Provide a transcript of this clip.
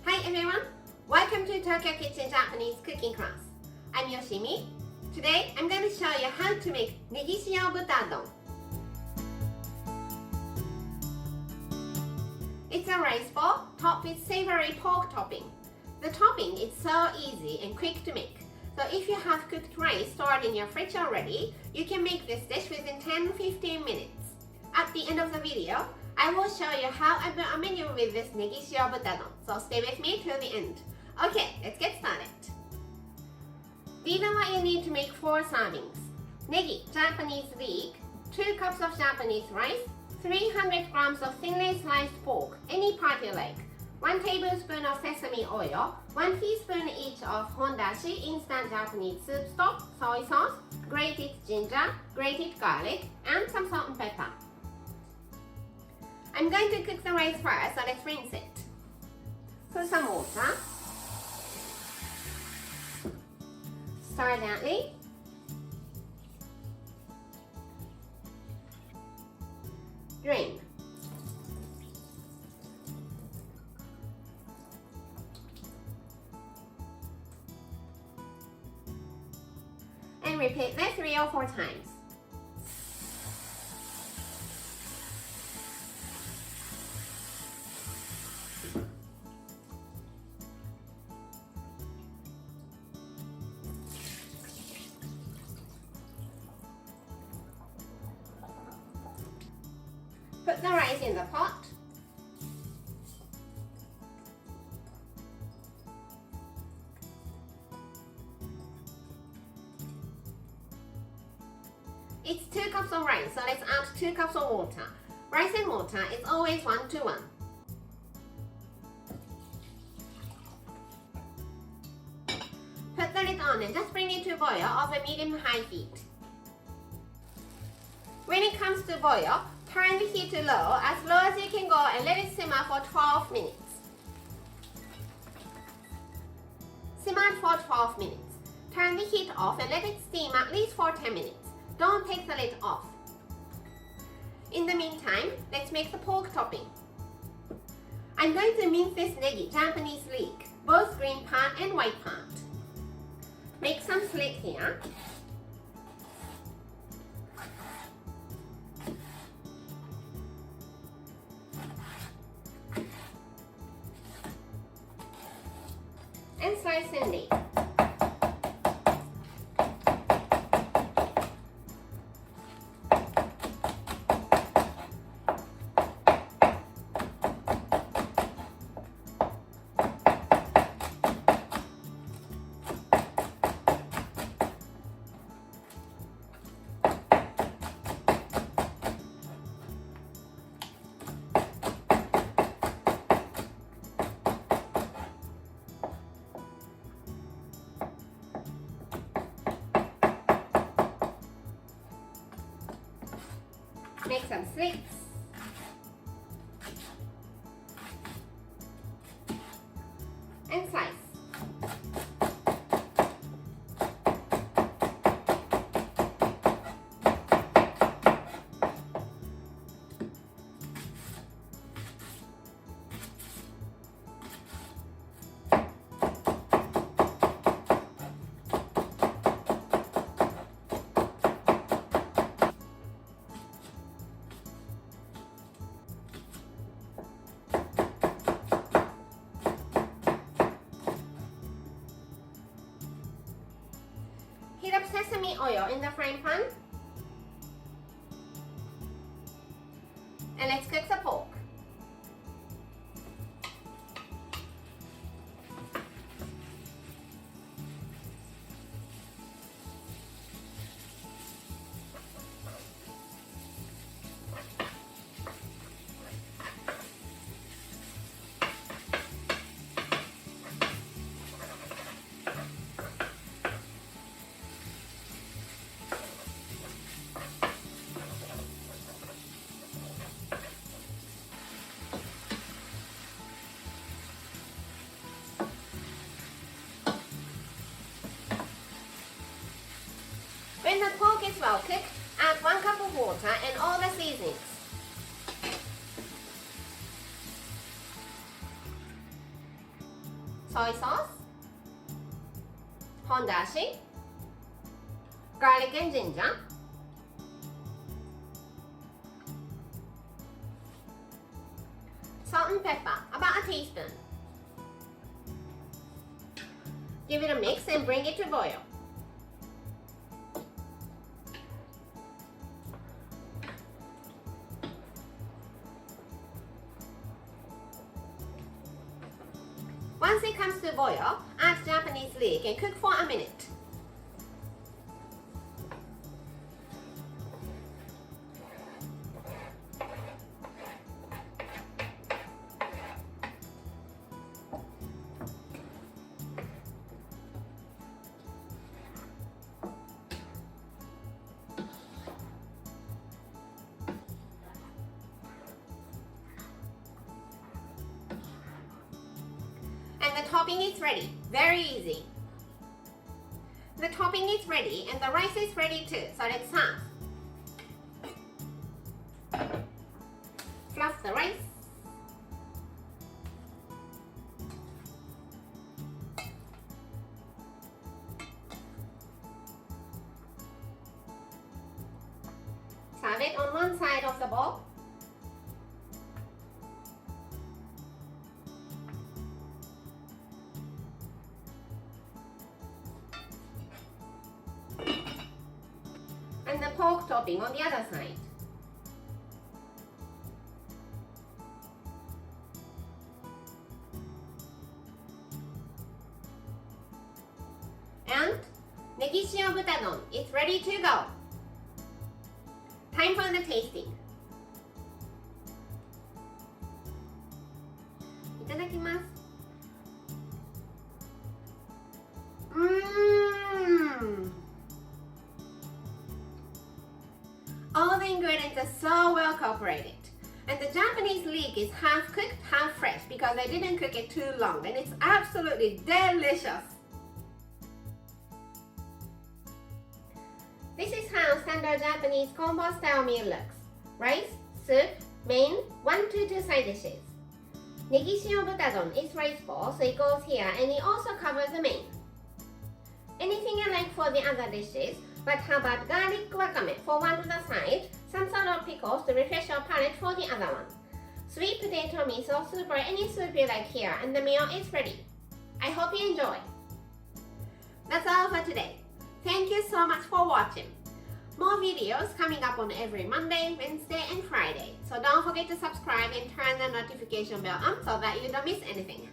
Hi everyone! Welcome to Tokyo Kitchen Japanese cooking class. I'm Yoshimi. Today I'm going to show you how to make negishio butadon. It's a rice ball topped with savory pork topping. The topping is so easy and quick to make. So if you have cooked rice stored in your fridge already, you can make this dish within 10-15 minutes. At the end of the video, I will show you how I build a menu with this negishio butadon. So stay with me till the end. Okay, let's get started. These are what you need to make 4 servings. Negi, Japanese leek, 2 cups of Japanese rice, 300 grams of thinly sliced pork, any part you like, 1 tablespoon of sesame oil, 1 teaspoon each of hondashi instant Japanese soup stock, soy sauce, grated ginger, grated garlic, and some salt and pepper. I'm going to cook the rice first, so let's rinse it. Put some water. Stir gently. Drain. And repeat this 3 or 4 times. Put the rice in the pot. It's 2 cups of rice, so let's add 2 cups of water. Rice and water is always 1 to 1. Put the lid on and just bring it to boil over medium-high heat. When it comes to boil, turn the heat to low as you can go and let it simmer for 12 minutes. Simmer for 12 minutes. Turn the heat off and let it steam at least for 10 minutes. Don't take the lid off. In the meantime, let's make the pork topping. I'm going to mince this negi, Japanese leek, both green part and white part. Make some slit here. And slice in leek. Make some slits. And slice. Heat up sesame oil in the frying pan. And let's cook the pork. When the pork is well cooked, add 1 cup of water and all the seasonings. soy sauce, hondashi, garlic and ginger, salt and pepper, about a teaspoon. Give it a mix and bring it to boil. Once it comes to boil, add Japanese leek and cook for a minute. And the topping is ready. Very easy. The topping is ready and the rice is ready too. So let's serve. Fluff the rice. Serve it on one side of the bowl. And the pork topping on the other side. And negi shio butadon is ready to go. Time for the tasting. いただきます。All the ingredients are so well cooperated. And the Japanese leek is half cooked, half fresh because I didn't cook it too long and it's absolutely delicious. This is how standard Japanese combo style meal looks. Rice, soup, main, 1 to 2 side dishes. Negi shio butadon is rice ball, so it goes here and it also covers the main. Anything you like for the other dishes, but how about garlic wakame for one of the side, some sort of pickles to refresh your palate for the other one. Sweet potato miso soup or any soup you like here, and the meal is ready. I hope you enjoy. That's all for today. Thank you so much for watching. More videos coming up on every Monday, Wednesday and Friday. So don't forget to subscribe and turn the notification bell on so that you don't miss anything.